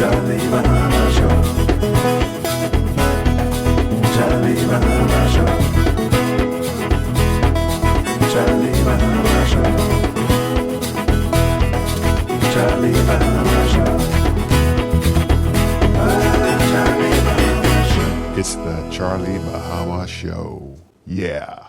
Charlie Bahama Show. Charlie Bahama Show. Charlie Bahama Show. Charlie Bahama Show. Charlie Bahama Show. It's the Charlie Bahama Show. Yeah.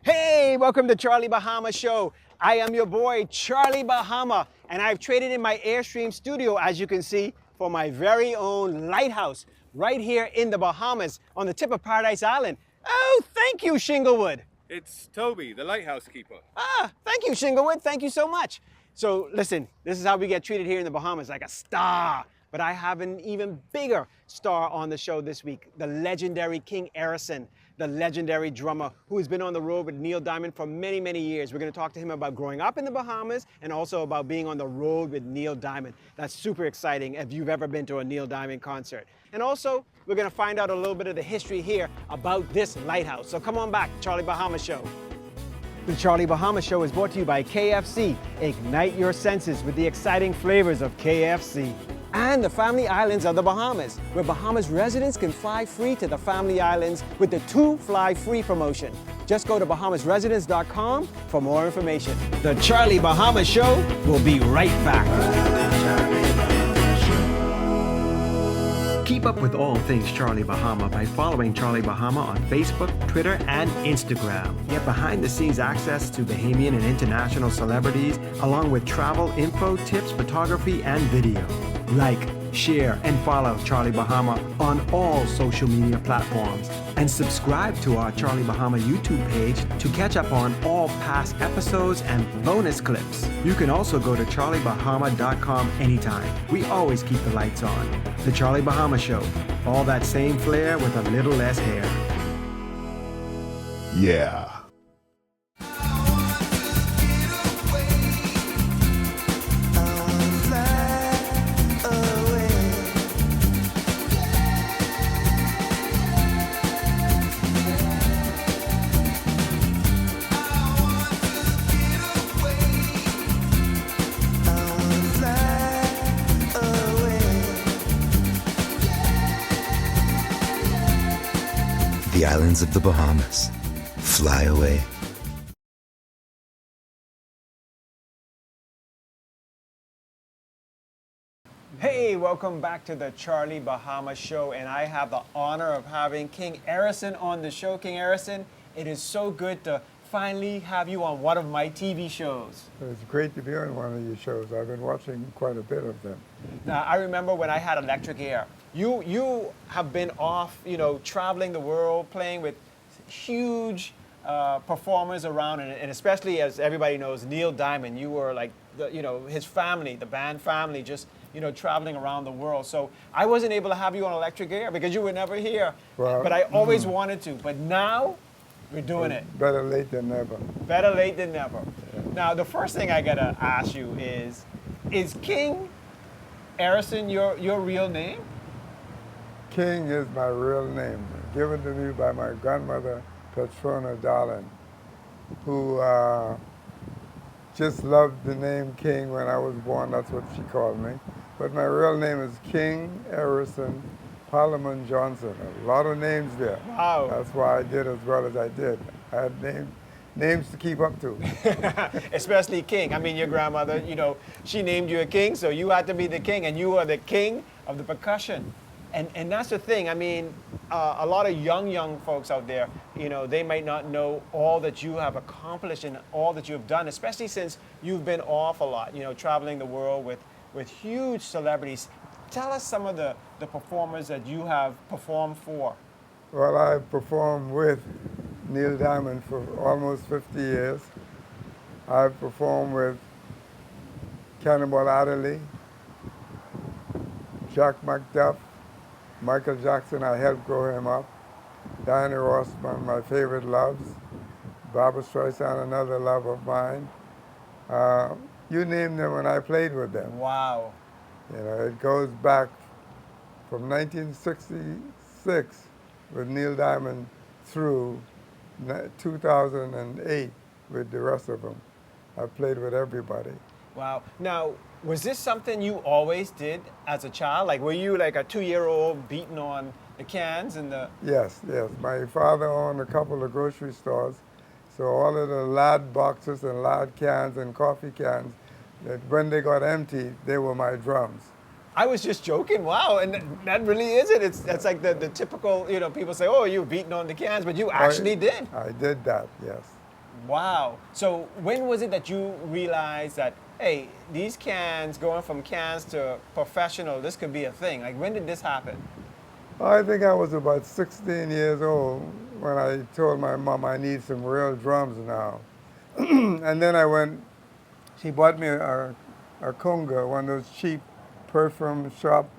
Hey, welcome to Charlie Bahama Show. I am your boy, Charlie Bahama, and I've traded in my Airstream studio, as you can see, for my very own Lighthouse, right here in the Bahamas, on the tip of Paradise Island. Oh, thank you, Shinglewood. It's Toby, the lighthouse keeper. Ah, thank you, Shinglewood. Thank you so much. So listen, this is how we get treated here in the Bahamas, like a star. But I have an even bigger star on the show this week, the legendary King Errisson, the legendary drummer who has been on the road with Neil Diamond for many, many years. We're going to talk to him about growing up in the Bahamas and also about being on the road with Neil Diamond. That's super exciting if you've ever been to a Neil Diamond concert. And also, we're going to find out a little bit of the history here about this lighthouse. So come on back, Charlie Bahama Show. The Charlie Bahama Show is brought to you by KFC. Ignite your senses with the exciting flavors of KFC. And the Family Islands of the Bahamas, where Bahamas residents can fly free to the Family Islands with the 2 Fly Free promotion. Just go to bahamasresidents.com for more information. The Charlie Bahama Show will be right back. Keep up with all things Charlie Bahama by following Charlie Bahama on Facebook, Twitter, and Instagram. Get behind-the-scenes access to Bahamian and international celebrities, along with travel info, tips, photography, and video. Like, share, and follow Charlie Bahama on all social media platforms. And subscribe to our Charlie Bahama YouTube page to catch up on all past episodes and bonus clips. You can also go to charliebahama.com anytime. We always keep the lights on. The Charlie Bahama Show. All that same flair with a little less hair. Yeah. The islands of the Bahamas. Fly away. Hey, welcome back to the Charlie Bahama Show, and I have the honor of having King Errisson on the show. King Errisson, it is so good to finally have you on one of my TV shows. It's great to be on one of your shows. I've been watching quite a bit of them. Now, I remember when I had Electric Air. You have been off, traveling the world, playing with huge performers around, and especially, as everybody knows, Neil Diamond. You were like, his family, the band family, just traveling around the world. So I wasn't able to have you on Electric Air because you were never here. Well, but I always wanted to. But now we're doing it. Better late than never. Better late than never. Yeah. Now, the first thing I gotta ask you is King Errisson your real name? King is my real name, given to me by my grandmother, Petrona Darling, who just loved the name King when I was born. That's what she called me. But my real name is King Errisson Parliament Johnson. A lot of names there. Wow. That's why I did as well as I did. I had names to keep up to. Especially King. I mean, your grandmother, she named you a king, so you had to be the king, and you are the king of the percussion. And that's the thing. I mean, a lot of young folks out there, they might not know all that you have accomplished and all that you've done, especially since you've been off a lot, traveling the world with huge celebrities. Tell us some of the performers that you have performed for. Well, I've performed with Neil Diamond for almost 50 years. I've performed with Cannonball Adderley, Jack McDuff, Michael Jackson. I helped grow him up. Diana Ross, one of my favorite loves. Barbra Streisand, another love of mine. You name them and I played with them. Wow. It goes back from 1966 with Neil Diamond through 2008 with the rest of them. I played with everybody. Wow. Now, was this something you always did as a child? Like, were you like a 2-year-old beating on the cans and the... Yes, yes. My father owned a couple of grocery stores, so all of the lard boxes and lard cans and coffee cans, that when they got empty, they were my drums. I was just joking. Wow, and that really is it. That's like the typical, people say, oh, you were beating on the cans, but you actually did. I did that, yes. Wow. So when was it that you realized that, hey, these cans, going from cans to professional, this could be a thing? Like, when did this happen? I think I was about 16 years old when I told my mom I need some real drums now. And then she bought me a conga, one of those cheap perfume shop,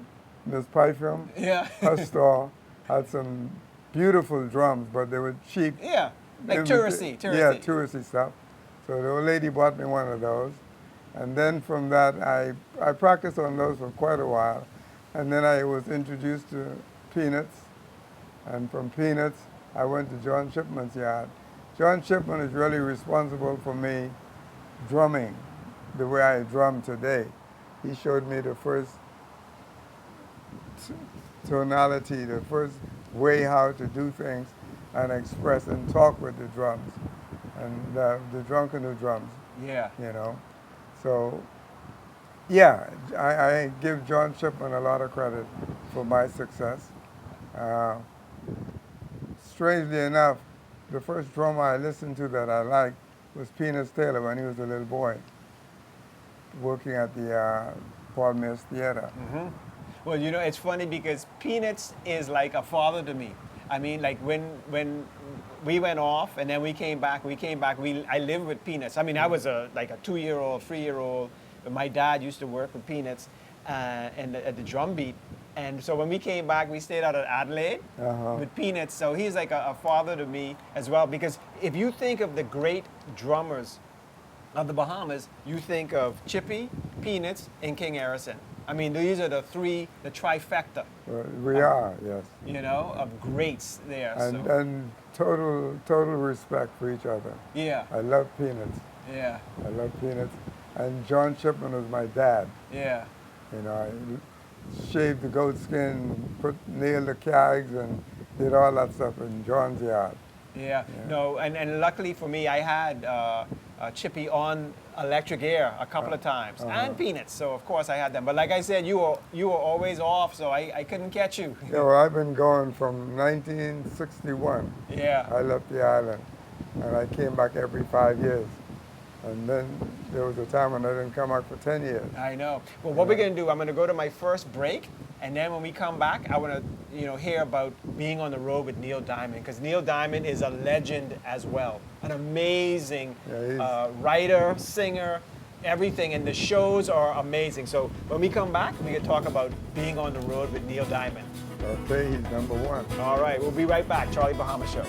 this perfume. Yeah. Her store had some beautiful drums, but they were cheap. Yeah, like touristy. Yeah, touristy stuff. So the old lady bought me one of those. And then from that, I practiced on those for quite a while. And then I was introduced to Peanuts. And from Peanuts, I went to John Shipman's yard. John Shipman is really responsible for me drumming the way I drum today. He showed me the first tonality, the first way how to do things and express and talk with the drums and the drum canoe drums. Yeah. So, yeah, I give John Shipman a lot of credit for my success. Strangely enough, the first drummer I listened to that I liked was Peanuts Taylor when he was a little boy, working at the Paul Mills Theater. Mm-hmm. Well, it's funny because Peanuts is like a father to me. I mean, like when we went off and then we came back, I lived with Peanuts. I mean, I was like a 2-year-old, 3-year-old, but my dad used to work with Peanuts at the drum beat. And so when we came back, we stayed out at Adelaide with Peanuts. So he's like a father to me as well, because if you think of the great drummers of the Bahamas, you think of Chippy, Peanuts, and King Errisson. I mean, these are the trifecta. We are, yes. Of greats there. And total respect for each other. Yeah. I love Peanuts. Yeah. I love Peanuts. And John Shipman was my dad. Yeah. I shaved the goat skin, nailed the cags, and did all that stuff in John's yard. Yeah. No, and luckily for me, I had Chippy on electric air a couple of times, and Peanuts. So of course I had them. But like I said, you were always off, so I couldn't catch you. Yeah, well, I've been going from 1961. Yeah. I left the island, and I came back every 5 years. And then there was a time when I didn't come back for 10 years. I know. Well, what we're going to do, I'm going to go to my first break, and then when we come back, I want to hear about being on the road with Neil Diamond, because Neil Diamond is a legend as well. An amazing writer, singer, everything, and the shows are amazing. So when we come back, we can talk about being on the road with Neil Diamond. Okay, he's number one. All right, we'll be right back. Charlie Bahama Show.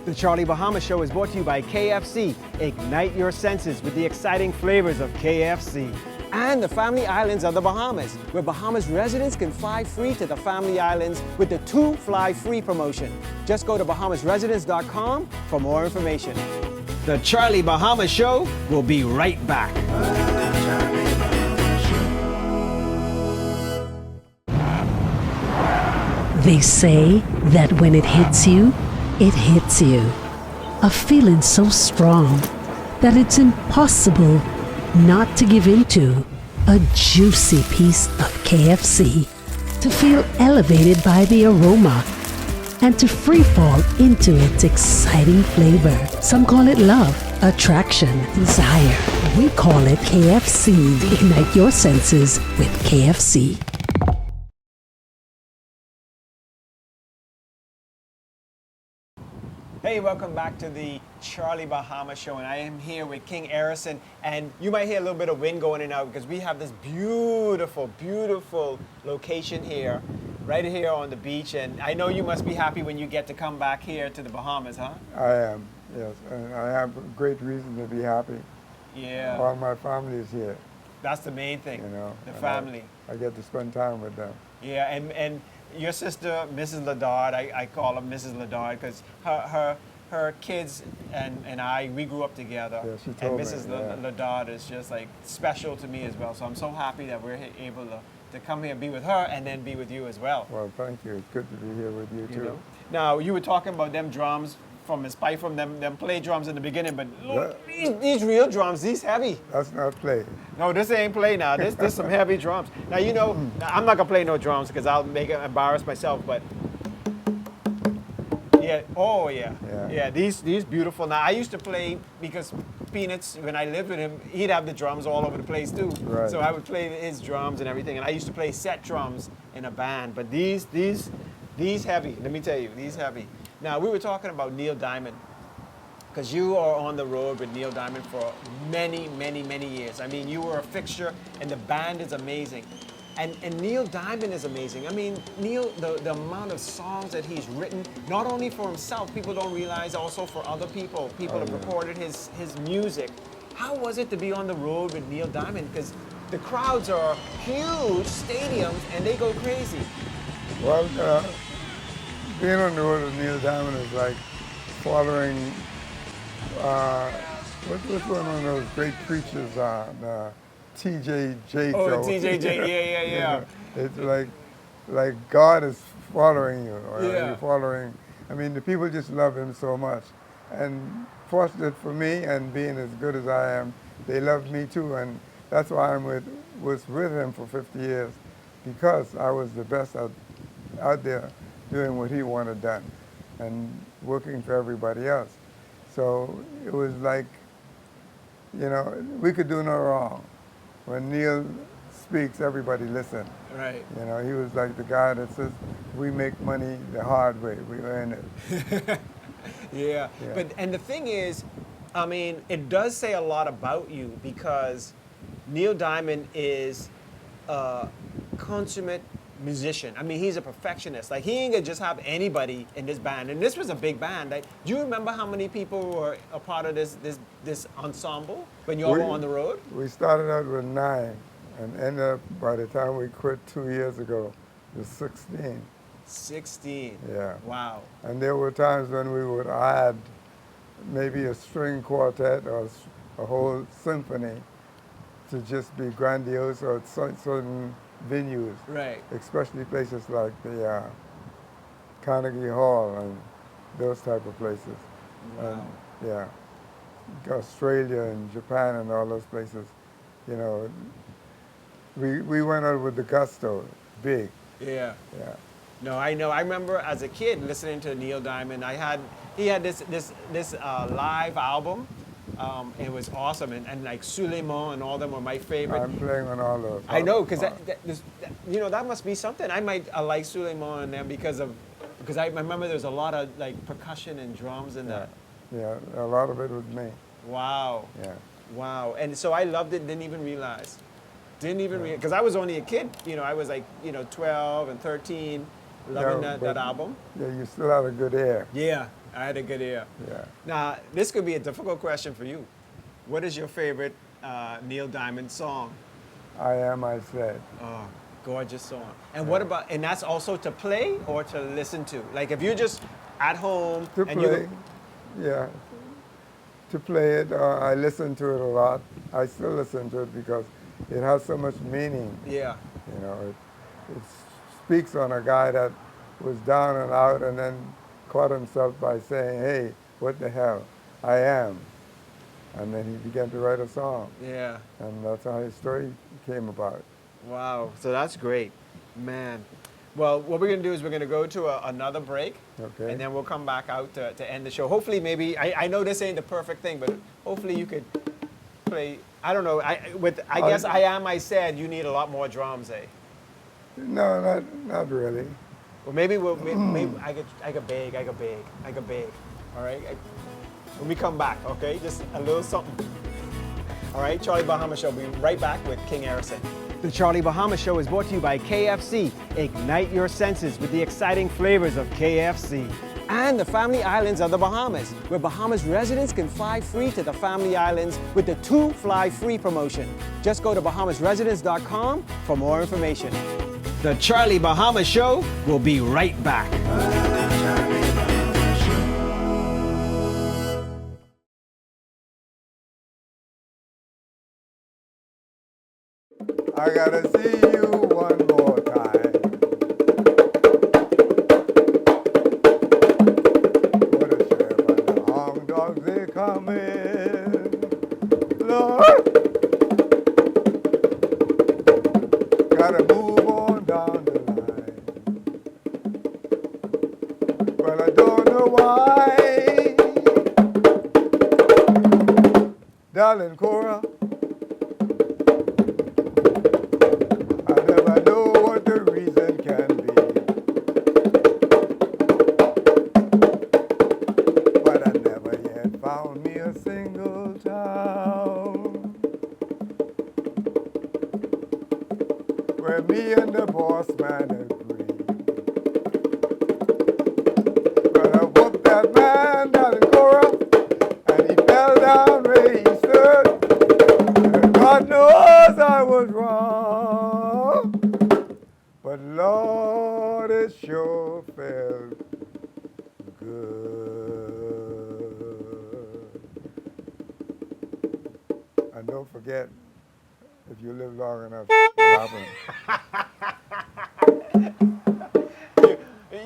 The Charlie Bahama Show is brought to you by KFC. Ignite your senses with the exciting flavors of KFC. And the Family Islands of the Bahamas, where Bahamas residents can fly free to the Family Islands with the 2 Fly Free promotion. Just go to bahamasresidents.com for more information. The Charlie Bahama Show will be right back. They say that when it hits you, it hits you. A feeling so strong that it's impossible not to give into a juicy piece of KFC, to feel elevated by the aroma, and to free fall into its exciting flavor. Some call it love, attraction, desire. We call it KFC. Ignite your senses with KFC. Hey, welcome back to the Charlie Bahama Show, and I am here with King Errisson, and you might hear a little bit of wind going in and out because we have this beautiful, beautiful location here, right here on the beach, and I know you must be happy when you get to come back here to the Bahamas, huh? I am, yes, and I have great reason to be happy. Yeah. All my family is here. That's the main thing, the family. I get to spend time with them. Yeah, and your sister, Mrs. Ladard, I call her Mrs. Ladard because her her kids and I, we grew up together. Yeah, she and told me, Mrs. yeah. Ladard is just like special to me as well. So I'm so happy that we're able to come here and be with her and then be with you as well. Well, thank you. It's good to be here with you, You too. know? Now, you were talking about them drums from his pipe from them play drums in the beginning, but look, these real drums, these heavy. That's not play. No, this ain't play now. This some heavy drums. Now, you know, I'm not gonna play no drums because I'll embarrass myself, but yeah, oh yeah. Yeah. These beautiful. Now, I used to play because Peanuts, when I lived with him, he'd have the drums all over the place too. Right. So I would play his drums and everything, and I used to play set drums in a band, but these heavy, let me tell you, these heavy. Now, we were talking about Neil Diamond, because you are on the road with Neil Diamond for many, many, many years. I mean, you were a fixture, and the band is amazing. And Neil Diamond is amazing. I mean, Neil, the amount of songs that he's written, not only for himself, people don't realize, also for other people. People have recorded his music. How was it to be on the road with Neil Diamond? Because the crowds are huge stadiums, and they go crazy. Well, being on the road with Neil Diamond is like following, what's one of those great preachers, T.J. Jakes. Oh, the T.J. Jakes, yeah. You know, it's like God is following you, or Yeah. you're following. I mean, the people just love him so much. And fortunate for me, and being as good as I am, they love me too, and that's why I was with him for 50 years, because I was the best out there doing what he wanted done and working for everybody else. So it was like, you know, we could do no wrong. When Neil speaks, everybody listen. Right. You know, he was like the guy that says, we make money the hard way, we earn it. Yeah. Yeah. But and the thing is, I mean, it does say a lot about you, because Neil Diamond is a consummate musician. I mean, he's a perfectionist. Like, he ain't gonna just have anybody in this band. And this was a big band. Like, do you remember how many people were a part of this ensemble when you all were on the road? We started out with 9 and ended up, by the time we quit 2 years ago, with 16. 16. Yeah. Wow. And there were times when we would add maybe a string quartet or a whole symphony to just be grandiose, or at certain venues, Right. especially places like the Carnegie Hall and those type of places. Wow. And, yeah, Australia and Japan and all those places. You know, we went out with the gusto, big. Yeah. Yeah. No, I know. I remember as a kid listening to Neil Diamond. He had this live album. It was awesome, and like Suleiman and all them were my favorite. I'm playing on all those. I know, because you know, that must be something. I like Suleiman and them because I remember there's a lot of like percussion and drums and that. Yeah, a lot of it was me. Wow. Yeah. Wow. And so I loved it. Didn't even realize. Because I was only a kid. You know, I was like 12 and 13, loving Yeah, that but- album. Yeah, you still had a good ear. Yeah, I had a good ear. Yeah. Now, this could be a difficult question for you. What is your favorite Neil Diamond song? I Am, I Said. Oh, gorgeous song. And what about, and that's also to play or to listen to? Like, if you're just at home To and play, yeah. To play it, I listen to it a lot. I still listen to it because it has so much meaning. Yeah. You know, it speaks on a guy that was down and out and then caught himself by saying, hey, what the hell, I am. And then he began to write a song. Yeah. And that's how his story came about. Wow. So that's great. Man. Well, what we're going to do is we're going to go to another break. Okay. And then we'll come back out to end the show. Hopefully, maybe, I know this ain't the perfect thing, but hopefully you could play, I don't know, I guess I Am, I Said, you need a lot more drums, eh? No, not really. Well, maybe I could beg. All right? When we come back, okay? Just a little something. All right, Charlie Bahama Show. We'll be right back with King Errisson. The Charlie Bahama Show is brought to you by KFC. Ignite your senses with the exciting flavors of KFC. And the Family Islands of the Bahamas, where Bahamas residents can fly free to the Family Islands with the 2 Fly Free promotion. Just go to bahamasresidents.com for more information. The Charlie Bahama Show will be right back. Charlie Bahama Show. I gotta see you one more time. What a sheriff and the hound dogs, they coming. Lord, gotta move on down the line. Well, I don't know why. Darling Cora, I never know what the reason can be. But I never yet found me a single town where me and the boss man agree. But I whooped that man down in Cora, and he fell down where he stood. And God knows I was wrong, but Lord, it sure felt good. And don't forget, if you live long enough, it'll happen.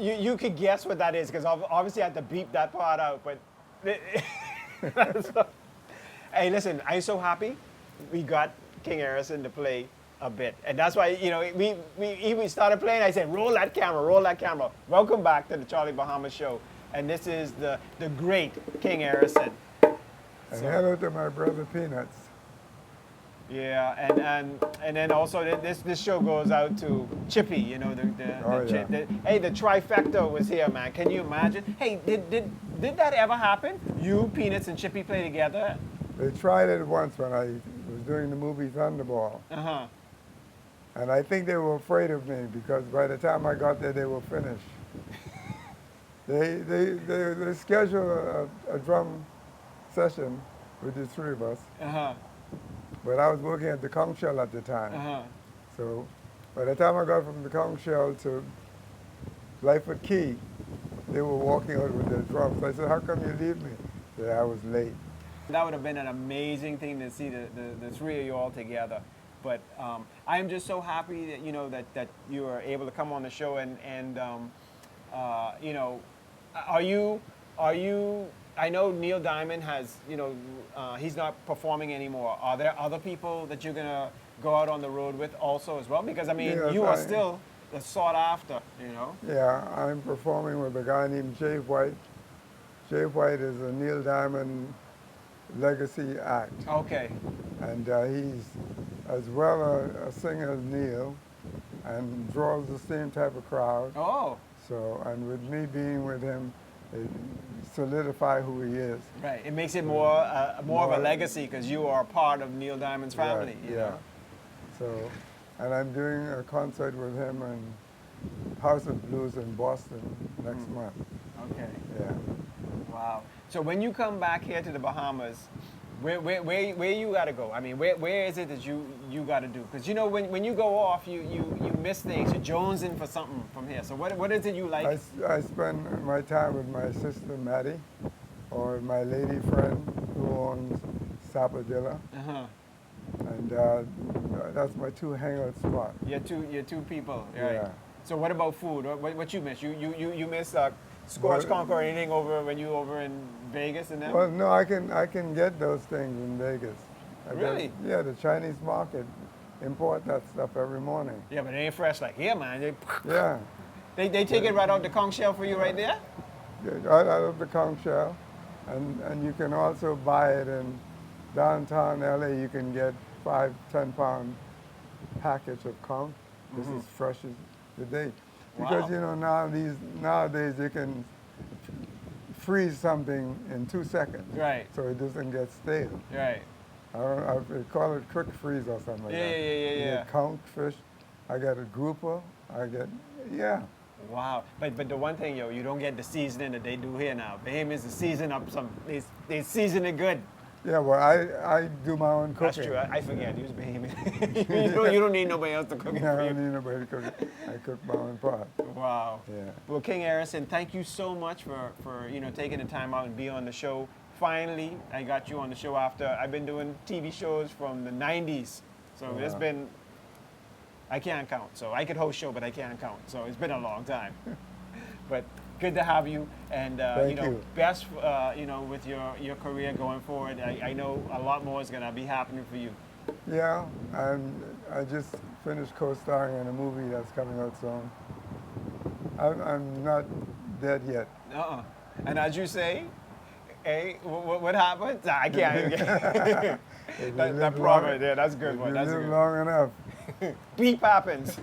You could guess what that is, because obviously I had to beep that part out, but hey, listen, I'm so happy we got King Errisson to play a bit. And that's why, you know, we started playing, I said, roll that camera, roll that camera. Welcome back to the Charlie Bahama Show. And this is the great King Errisson. And hello to my brother Peanuts. Yeah, and then also this show goes out to Chippy, you know, the hey, the trifecta was here, man. Can you imagine? Hey, did that ever happen? You, Peanuts, and Chippy play together? They tried it once when I was doing the movie Thunderball. Uh-huh. And I think they were afraid of me because by the time I got there, they were finished. They scheduled a drum session with the three of us. Uh-huh. But I was working at the conch shell at the time. Uh-huh. So by the time I got from the conch shell to Lightfoot Key, they were walking out with their drums. I said, how come you leave me? They said, I was late. That would have been an amazing thing to see the three of you all together. But I am just so happy that, you know, that you were able to come on the show and you know, are you, I know Neil Diamond has, you know, he's not performing anymore. Are there other people that you're going to go out on the road with also as well? Because, I mean, Yes, you are still sought after, you know? Yeah, I'm performing with a guy named Jay White. Jay White is a Neil Diamond legacy act. Okay. And he's as well a singer as Neil and draws the same type of crowd. Oh. So, and with me being with him, it solidifies who he is. Right. It makes it more of a legacy because you are part of Neil Diamond's family. Right, You yeah. know? So, and I'm doing a concert with him in House of Blues in Boston next month. Okay. Yeah. Wow. So when you come back here to the Bahamas, where you got to go? I mean, where is it that you got to do? Because, you know, when you go off, you miss things. You're jonesing for something from here. So what is it you like? I spend my time with my sister Maddie, or my lady friend who owns Sapadilla. Uh-huh. And that's my two hangout spots. You're two people, right? Yeah. So what about food? What you miss? You miss Scorch Conch or anything when you over in Vegas and them? Well, no, I can get those things in Vegas. Really? Yeah, the Chinese market import that stuff every morning. Yeah, but it ain't fresh like here, man. Yeah. They take it right out the conch shell for you right there? Right out of the conch shell. And you can also buy it in downtown LA. You can get 5-10 pound package of conch. This is fresh as the day. Because, Wow. you know, nowadays you can freeze something in 2 seconds. Right. So it doesn't get stale. Right. I call it quick freeze or something like that. Yeah. You get conch fish. I get a grouper. Yeah. Wow. But the one thing, you don't get the seasoning that they do here now. Bahamians to season up they season it good. Yeah, well, I do my own cooking. That's true. I forget. Use Bahamian. you don't need nobody else to cook it No, I for don't you. need nobody to cook it. I cook my own pot. Wow. Yeah. Well, King Errisson, thank you so much for taking the time out and being on the show. Finally, I got you on the show after I've been doing TV shows from the 90s. So it's been I can't count. So I could host show, but I can't count. So it's been a long time. But good to have you, and Thank you. best with your career going forward. I know a lot more is gonna be happening for you. Yeah, I just finished co-starring in a movie that's coming out soon. I'm not dead yet. And as you say, hey, what happened? I can't. that proverb, yeah, that's a good one. You That's a live good. long enough. Beep happens.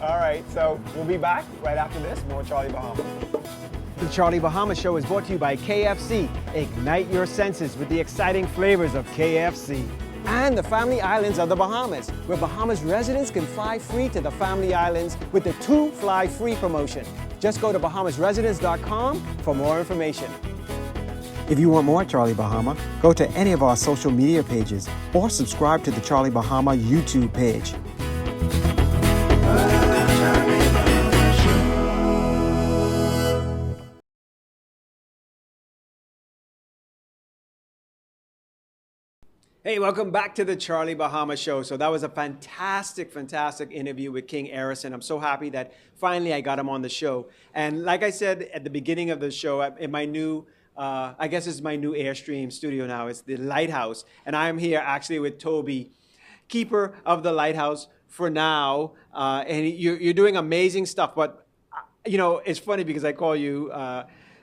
All right, so we'll be back right after this. More Charlie Bahama. The Charlie Bahama Show is brought to you by KFC. Ignite your senses with the exciting flavors of KFC. And the Family Islands of the Bahamas, where Bahamas residents can fly free to the Family Islands with the 2 Fly Free promotion. Just go to bahamasresidents.com for more information. If you want more Charlie Bahama, go to any of our social media pages or subscribe to the Charlie Bahama YouTube page. Hey, welcome back to the Charlie Bahama Show. So that was a fantastic interview with King Errisson. I'm so happy that finally I got him on the show. And like I said at the beginning of the show, in my new, I guess it's my new Airstream studio now. It's the Lighthouse. And I'm here actually with Toby, keeper of the Lighthouse for now. And you're doing amazing stuff. But, it's funny because I call you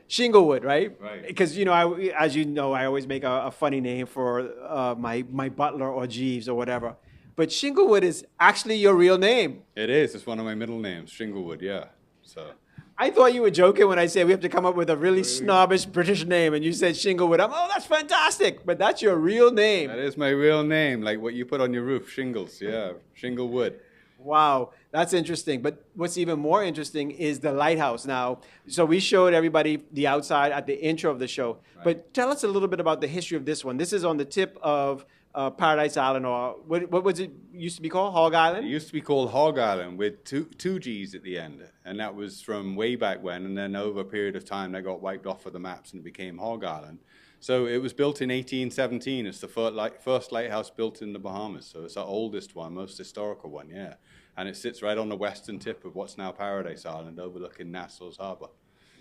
Shinglewood, right? Right. Because, as you know, I always make a funny name for my butler or Jeeves or whatever. But Shinglewood is actually your real name. It is. It's one of my middle names, Shinglewood, yeah. So I thought you were joking when I said we have to come up with a really snobbish British name, and you said Shinglewood. That's fantastic. But that's your real name. that is my real name, like what you put on your roof, shingles, yeah, Shinglewood. Wow, that's interesting. But what's even more interesting is the Lighthouse now. So we showed everybody the outside at the intro of the show. Right. But tell us a little bit about the history of this one. This is on the tip of Paradise Island, or what was it used to be called? Hog It Island? used to be called Hog Island with two G's at the end, and that was from way back when, and then over a period of time that got wiped off of the maps and it became Hog Island. So it was built in 1817. It's the first lighthouse built in the Bahamas, so it's our oldest one, most historical one, yeah. And it sits right on the western tip of what's now Paradise Island, overlooking Nassau's harbor.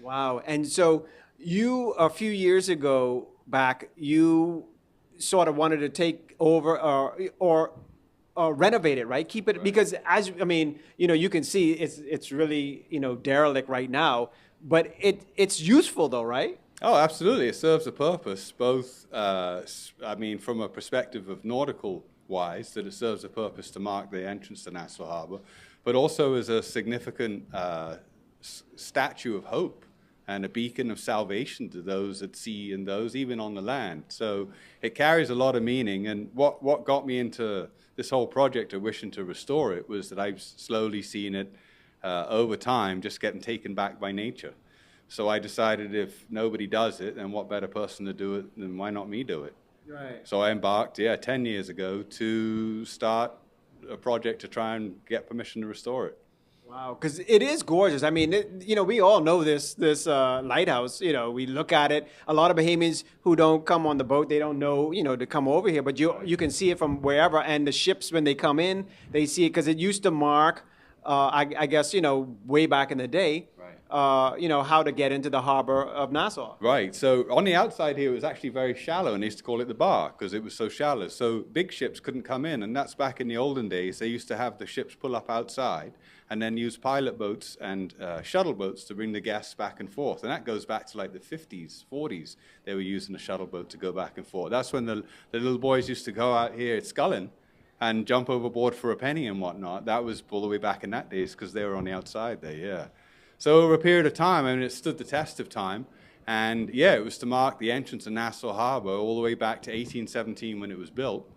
Wow. And so you, a few years ago back, you sort of wanted to take over or renovate it, right? Keep it, Right. because you can see it's really, derelict right now, but it's useful though, right? Oh, absolutely. It serves a purpose, both, from a perspective of nautical wise, that it serves a purpose to mark the entrance to Nassau Harbor, but also as a significant statue of hope and a beacon of salvation to those at sea and those even on the land. So it carries a lot of meaning. And what got me into this whole project of wishing to restore it was that I've slowly seen it over time just getting taken back by nature. So I decided if nobody does it, then what better person to do it than why not me do it? Right. So I embarked, 10 years ago to start a project to try and get permission to restore it. Wow, because it is gorgeous. I mean, we all know this lighthouse. We look at it. A lot of Bahamians who don't come on the boat, they don't know, to come over here. But you can see it from wherever. And the ships, when they come in, they see it because it used to mark, I guess, way back in the day, how to get into the harbor of Nassau. Right. So on the outside here, it was actually very shallow, and they used to call it the bar because it was so shallow. So big ships couldn't come in, and that's back in the olden days. They used to have the ships pull up outside and then use pilot boats and shuttle boats to bring the guests back and forth. And that goes back to like the 50s, 40s. They were using a shuttle boat to go back and forth. That's when the little boys used to go out here at Scullin and jump overboard for a penny and whatnot. That was all the way back in that days because they were on the outside there, yeah. So over a period of time, it stood the test of time. And yeah, it was to mark the entrance of Nassau Harbor all the way back to 1817 when it was built.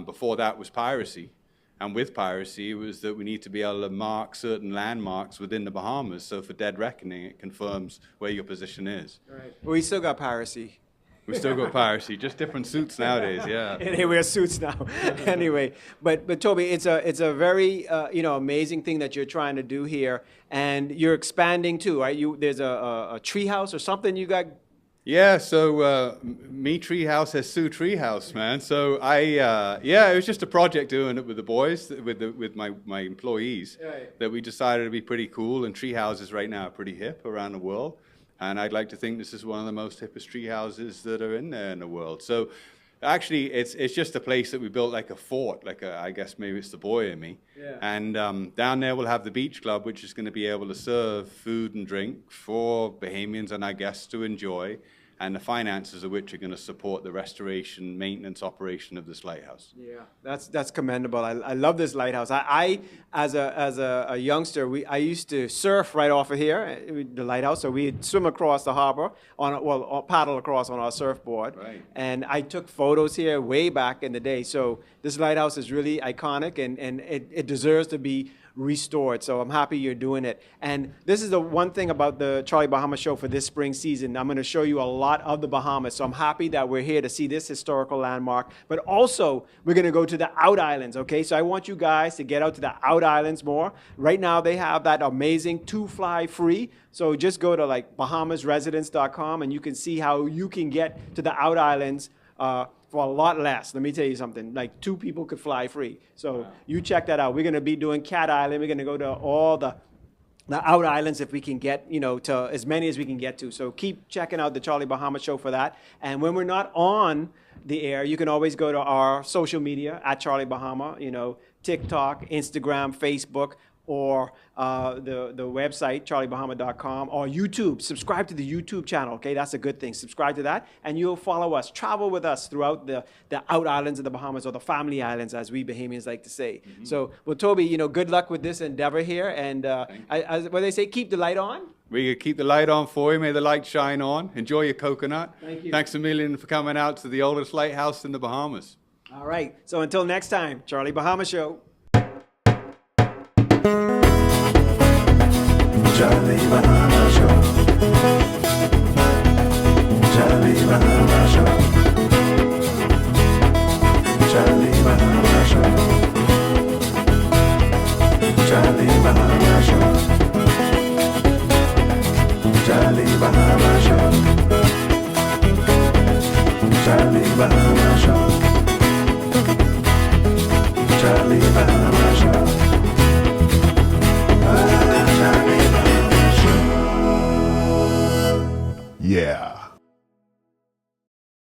Before that was piracy. And with piracy, it was that we need to be able to mark certain landmarks within the Bahamas. So for dead reckoning, it confirms where your position is. Right. We still got piracy. We still got piracy, just different suits nowadays, yeah. And they wear suits now. Anyway, but Toby, it's a very amazing thing that you're trying to do here, and you're expanding too, right? There's a tree house or something you got Yeah, so me Treehouse has Sue Treehouse, man. So it was just a project doing it with the boys, with my employees, that we decided to be pretty cool. And tree houses right now are pretty hip around the world, and I'd like to think this is one of the most hippest tree houses that are in there in the world. So actually, it's just a place that we built like a fort, I guess maybe it's the boy in me. Yeah. And down there we'll have the beach club, which is going to be able to serve food and drink for Bahamians and our guests to enjoy, and the finances of which are going to support the restoration, maintenance, operation of this lighthouse. Yeah, that's commendable. I love this lighthouse. I as a youngster, I used to surf right off of here, the lighthouse. So we'd swim across the harbor or paddle across on our surfboard. Right. And I took photos here way back in the day. So this lighthouse is really iconic, and it deserves to be restored. So I'm happy you're doing it. And this is the one thing about the Charlie Bahama show for this spring season. I'm going to show you a lot of the Bahamas. So I'm happy that we're here to see this historical landmark. But also, we're going to go to the out islands, okay? So I want you guys to get out to the out islands more. Right now, they have that amazing 2-fly free. So just go to like bahamasresidence.com and you can see how you can get to the out islands for a lot less. Let me tell you something, like 2 people could fly free. So you check that out. We're going to be doing Cat Island. We're going to go to all the out islands if we can get, to as many as we can get to. So keep checking out the Charlie Bahama show for that. And when we're not on the air, you can always go to our social media at Charlie Bahama, TikTok, Instagram, Facebook, or the website, charliebahama.com, or YouTube. Subscribe to the YouTube channel, okay? That's a good thing. Subscribe to that, and you'll follow us. Travel with us throughout the out islands of the Bahamas, or the family islands, as we Bahamians like to say. Mm-hmm. So, well, Toby, good luck with this endeavor here. And what they say, keep the light on. We keep the light on for you. May the light shine on. Enjoy your coconut. Thank you. Thanks a million for coming out to the oldest lighthouse in the Bahamas. All right. So until next time, Charlie Bahama Show. Charlie Bahama Show. Charlie Bahama Show. Charlie Bahama Show. Charlie Bahama Show. Charlie Bahama Show. Charlie Bahama Show. Charlie Bahama Show. Yeah.